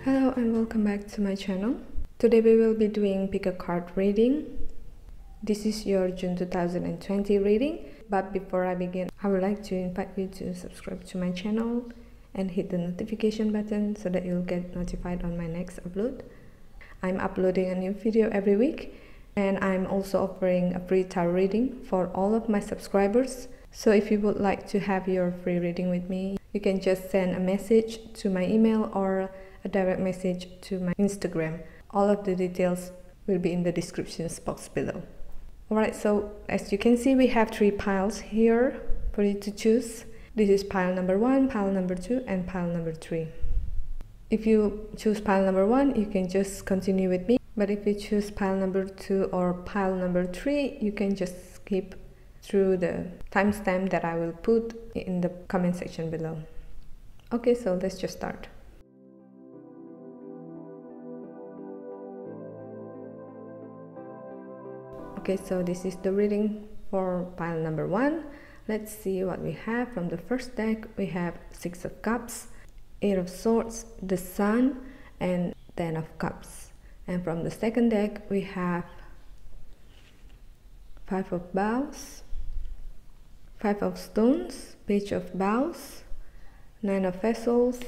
Hello and welcome back to my channel. Today we will be doing pick a card reading. This is your June 2020 reading. But before I begin, I would like to invite you to subscribe to my channel and hit the notification button so that you'll get notified on my next upload. I'm uploading a new video every week, and I'm also offering a free tarot reading for all of my subscribers. So if you would like to have your free reading with me, you can just send a message to my email or a direct message to my Instagram. All of the details will be in the description box below. Alright, so as you can see, we have 3 piles here for you to choose. This is pile number 1, pile number 2, and pile number 3. If you choose pile number 1, you can just continue with me. But if you choose pile number 2 or pile number 3, you can just skip through the timestamp that I will put in the comment section below. Okay, so let's just start. Okay, so this is the reading for pile number 1. Let's see what we have. From the first deck, we have 6 of Cups, 8 of Swords, the Sun, and 10 of Cups. And from the second deck, we have 5 of Bowls, 5 of Stones, Page of Bowls, 9 of Vessels,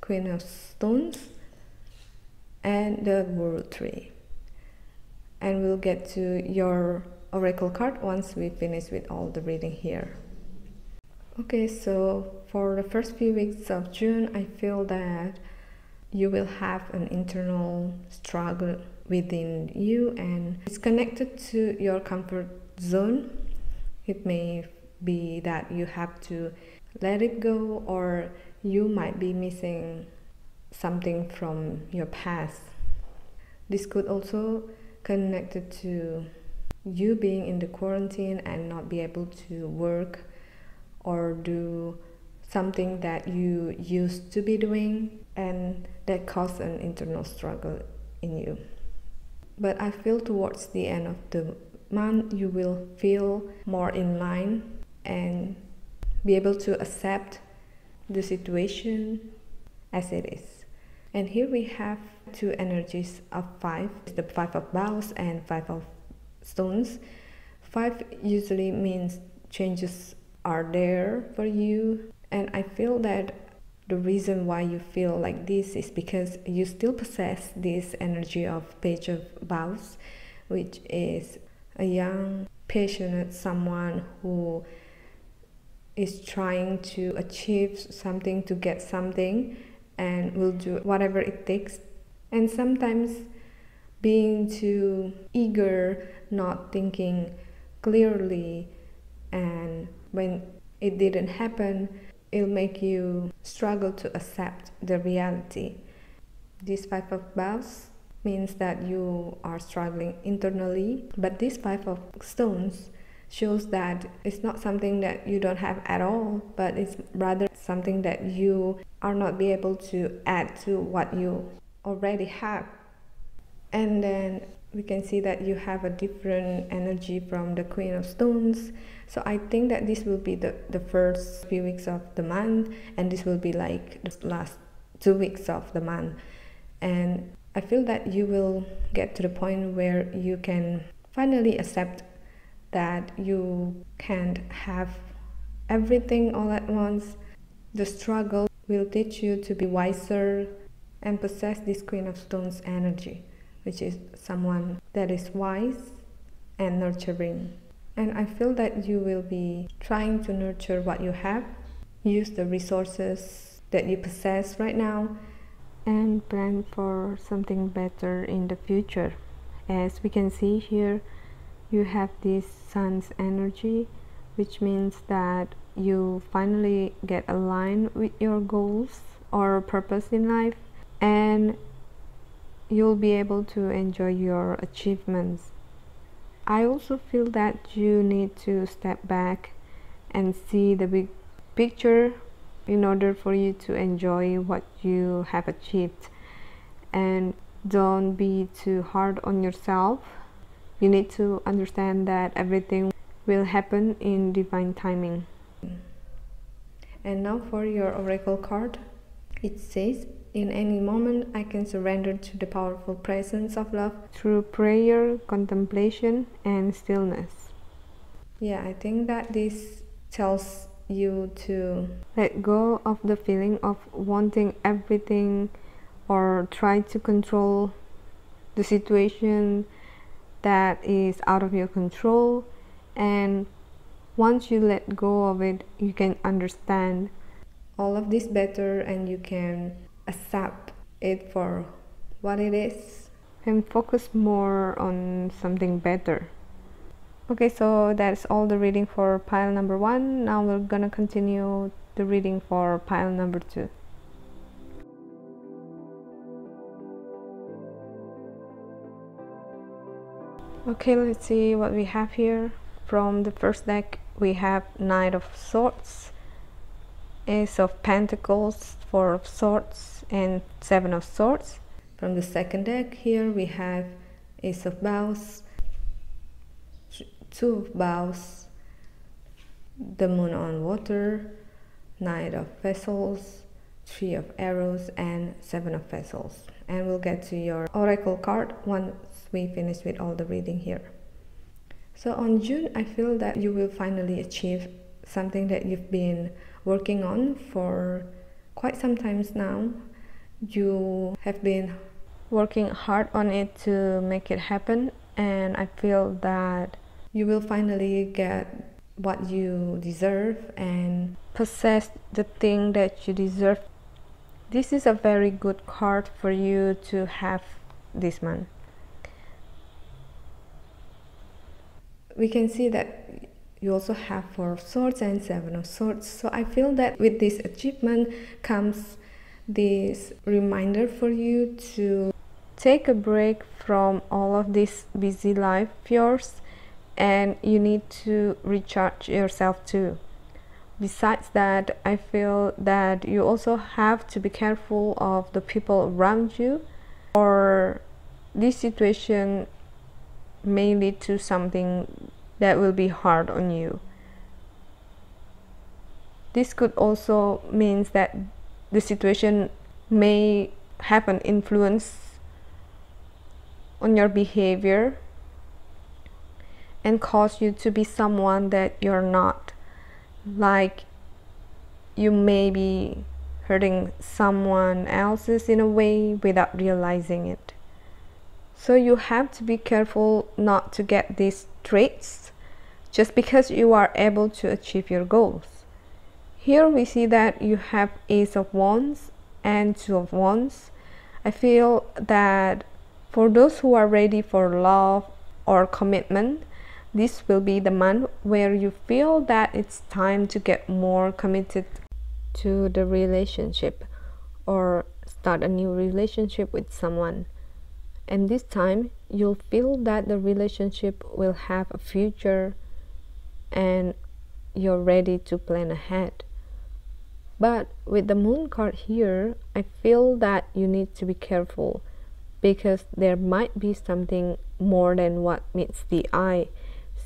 Queen of Stones, and the World Tree. And we'll get to your oracle card once we finish with all the reading here. Okay, so for the first few weeks of June, I feel that you will have an internal struggle within you, and it's connected to your comfort zone. It may be that you have to let it go, or you might be missing something from your past. This could also connected to you being in the quarantine and not be able to work or do something that you used to be doing, and that caused an internal struggle in you. But I feel towards the end of the month you will feel more in line and be able to accept the situation as it is. And here we have 2 energies of 5, the 5 of Bowls and 5 of Stones. 5 usually means changes are there for you, and I feel that the reason why you feel like this is because you still possess this energy of Page of Bowls, which is a young, passionate someone who is trying to achieve something, to get something, and will do whatever it takes. And sometimes being too eager, not thinking clearly, and when it didn't happen, it'll make you struggle to accept the reality. This 5 of Bowls means that you are struggling internally, but this 5 of Stones shows that it's not something that you don't have at all, but it's rather something that you are not be able to add to what you already have. And then we can see that you have a different energy from the Queen of Stones. So I think that this will be the first few weeks of the month, and this will be like the last 2 weeks of the month. And I feel that you will get to the point where you can finally accept that you can't have everything all at once. The struggle will teach you to be wiser and possess this Queen of Stones energy, which is someone that is wise and nurturing. And I feel that you will be trying to nurture what you have, use the resources that you possess right now, and plan for something better in the future. As we can see here, you have this Sun's energy, which means that you finally get aligned with your goals or purpose in life, and you'll be able to enjoy your achievements. I also feel that you need to step back and see the big picture in order for you to enjoy what you have achieved, and don't be too hard on yourself. You need to understand that everything will happen in divine timing. And now for your oracle card. It says, In any moment, I can surrender to the powerful presence of love through prayer, contemplation, and stillness. Yeah, I think that this tells you to let go of the feeling of wanting everything or try to control the situation that is out of your control. And once you let go of it, you can understand all of this better and you can accept it for what it is and focus more on something better. Okay, so that's all the reading for pile number 1. Now we're gonna continue the reading for pile number 2. Okay, let's see what we have here. From the first deck, we have Knight of Swords, Ace of Pentacles, Four of Swords, and Seven of Swords. From the second deck, here we have Ace of Bows, Two of Bows, the Moon on Water, Knight of Vessels, Three of Arrows, and Seven of Vessels. And we'll get to your oracle card once we finish with all the reading here. So on June, I feel that you will finally achieve something that you've been working on for quite some time now. You have been working hard on it to make it happen, and I feel that you will finally get what you deserve and possess the thing that you deserve. This is a very good card for you to have this month. We can see that you also have Four of Swords and Seven of Swords. So I feel that with this achievement comes this reminder for you to take a break from all of this busy life of yours, and you need to recharge yourself too. Besides that, I feel that you also have to be careful of the people around you, or this situation may lead to something that will be hard on you. This could also mean that the situation may have an influence on your behavior and cause you to be someone that you're not. Like you may be hurting someone else's in a way without realizing it. So you have to be careful not to get these traits just because you are able to achieve your goals. Here we see that you have Ace of Wands and Two of Wands. I feel that for those who are ready for love or commitment, this will be the month where you feel that it's time to get more committed to the relationship or start a new relationship with someone. And this time you'll feel that the relationship will have a future and you're ready to plan ahead. But with the Moon card here, I feel that you need to be careful because there might be something more than what meets the eye.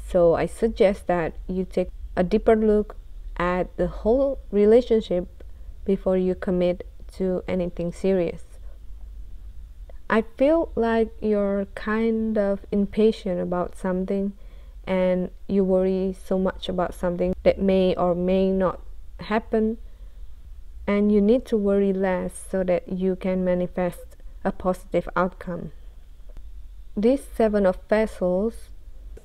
So I suggest that you take a deeper look at the whole relationship before you commit to anything serious. I feel like you're kind of impatient about something and you worry so much about something that may or may not happen, and you need to worry less so that you can manifest a positive outcome. This Seven of Vessels,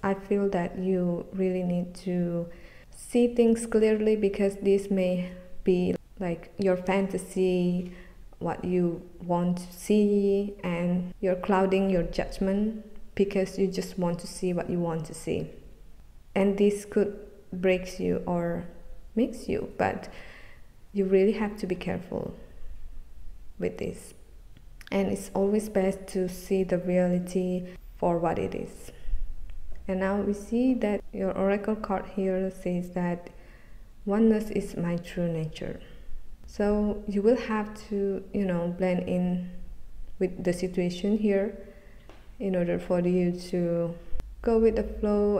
I feel that you really need to see things clearly because this may be like your fantasy, what you want to see, and you're clouding your judgment because you just want to see what you want to see. And this could break you or makes you, but you really have to be careful with this. And it's always best to see the reality for what it is. And now we see that your oracle card here says that oneness is my true nature. So you will have to, blend in with the situation here in order for you to go with the flow.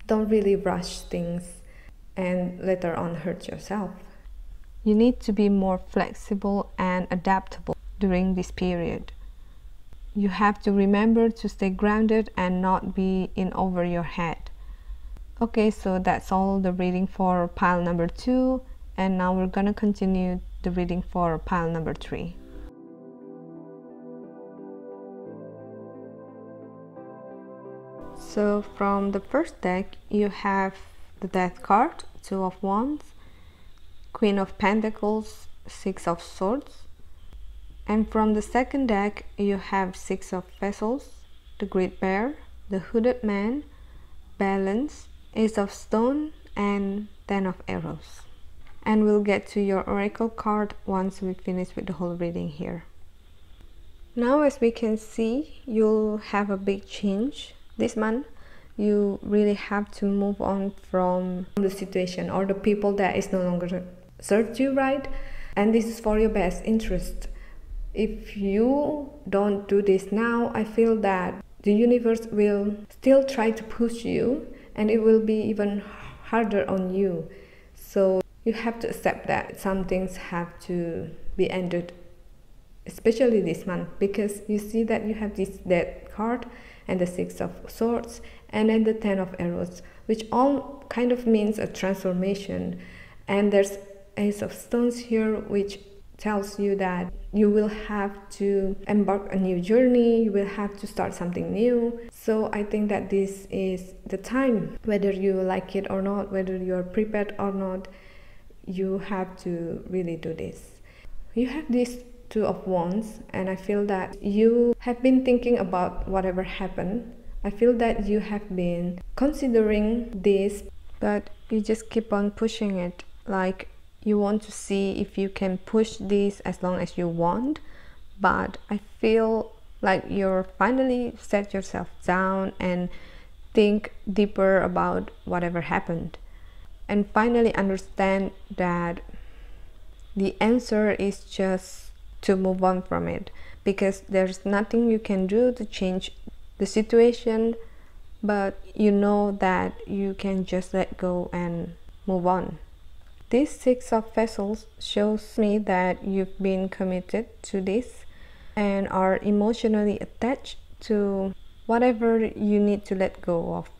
Don't really rush things and later on hurt yourself. You need to be more flexible and adaptable during this period. You have to remember to stay grounded and not be in over your head. Okay, so that's all the reading for pile number 2, and now we're gonna continue the reading for pile number 3. So from the first deck you have the Death card, 2 of Wands, Queen of Pentacles, 6 of Swords, and from the second deck you have 6 of Vessels, the Great Bear, the Hooded Man, Balance, Ace of Stone, and 10 of Arrows. And we'll get to your oracle card once we finish with the whole reading here. Now, as we can see, you'll have a big change this month. You really have to move on from the situation or the people that is no longer served you right, and this is for your best interest. If you don't do this now, I feel that the universe will still try to push you, and it will be even harder on you. So you have to accept that some things have to be ended, especially this month, because you see that you have this Death card and the 6 of Swords and then the 10 of Arrows, which all kind of means a transformation. And there's Ace of Stones here, which tells you that you will have to embark a new journey, you will have to start something new. So I think that this is the time, whether you like it or not, whether you are prepared or not, you have to really do this. You have this 2 of Wands, and I feel that you have been thinking about whatever happened. I feel that you have been considering this, but you just keep on pushing it. Like, you want to see if you can push this as long as you want, but I feel like you're finally set yourself down and think deeper about whatever happened, and finally understand that the answer is just to move on from it, because there's nothing you can do to change the situation, but you know that you can just let go and move on. This 6 of Vessels shows me that you've been committed to this and are emotionally attached to whatever you need to let go of.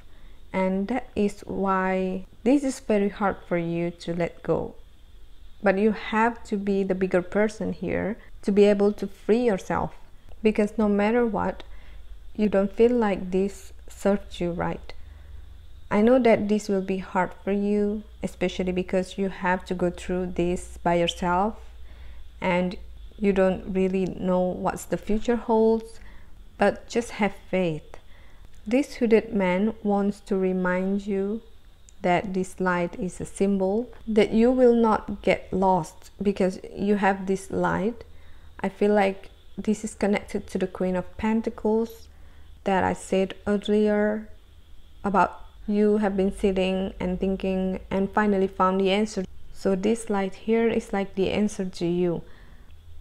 And that is why this is very hard for you to let go. But you have to be the bigger person here to be able to free yourself, because no matter what, you don't feel like this serves you right. I know that this will be hard for you, especially because you have to go through this by yourself and you don't really know what the future holds, but just have faith. This Hooded Man wants to remind you that this light is a symbol, that you will not get lost because you have this light. I feel like this is connected to the Queen of Pentacles that I said earlier about. You have been sitting and thinking and finally found the answer. So this light here is like the answer to you,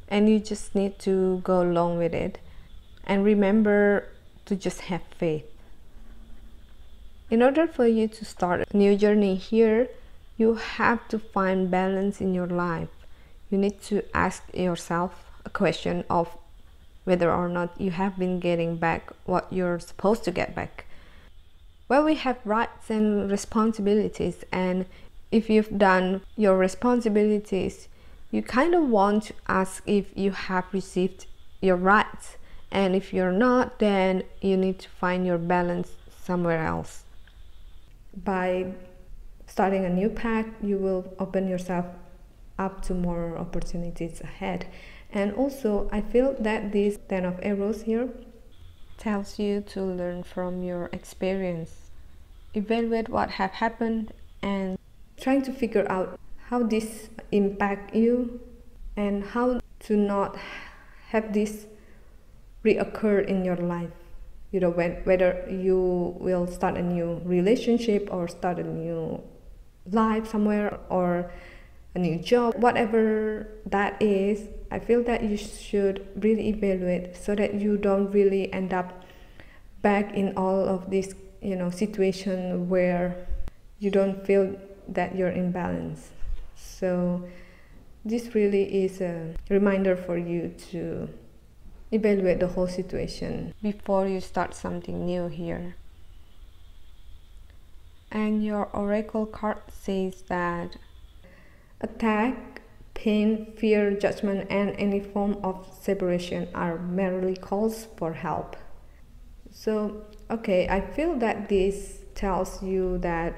and you just need to go along with it and remember to just have faith. In order for you to start a new journey here, you have to find balance in your life. You need to ask yourself a question of whether or not you have been getting back what you're supposed to get back. Well, we have rights and responsibilities, and if you've done your responsibilities, you kind of want to ask if you have received your rights, and if you're not, then you need to find your balance somewhere else. By starting a new path, you will open yourself up to more opportunities ahead. And also, I feel that this 10 of Arrows here tells you to learn from your experience. Evaluate what have happened and trying to figure out how this impact you and how to not have this reoccur in your life. You know, whether you will start a new relationship or start a new life somewhere or a new job, whatever that is, I feel that you should really evaluate so that you don't really end up back in all of this, situation where you don't feel that you're in balance. So this really is a reminder for you to evaluate the whole situation before you start something new here. And your oracle card says that attack, pain, fear, judgment, and any form of separation are merely calls for help. So, okay, I feel that this tells you that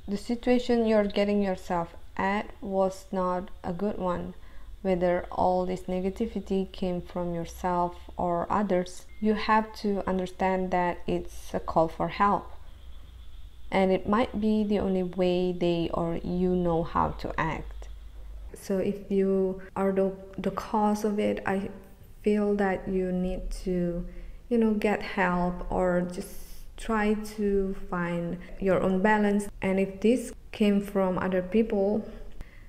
the situation you're getting yourself at was not a good one. Whether all this negativity came from yourself or others, you have to understand that it's a call for help. And it might be the only way they or you know how to act. So if you are the cause of it, I feel that you need to, get help or just try to find your own balance. And if this came from other people,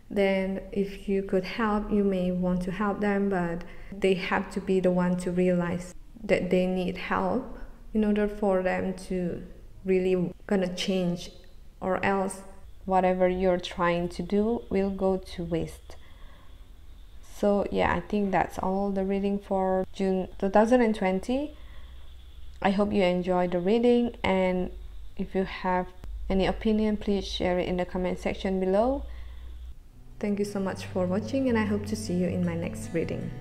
then if you could help, you may want to help them, but they have to be the one to realize that they need help in order for them to really gonna change, or else whatever you're trying to do will go to waste. So yeah, I think that's all the reading for June 2020. I hope you enjoyed the reading, and if you have any opinion, please share it in the comment section below. Thank you so much for watching, and I hope to see you in my next reading.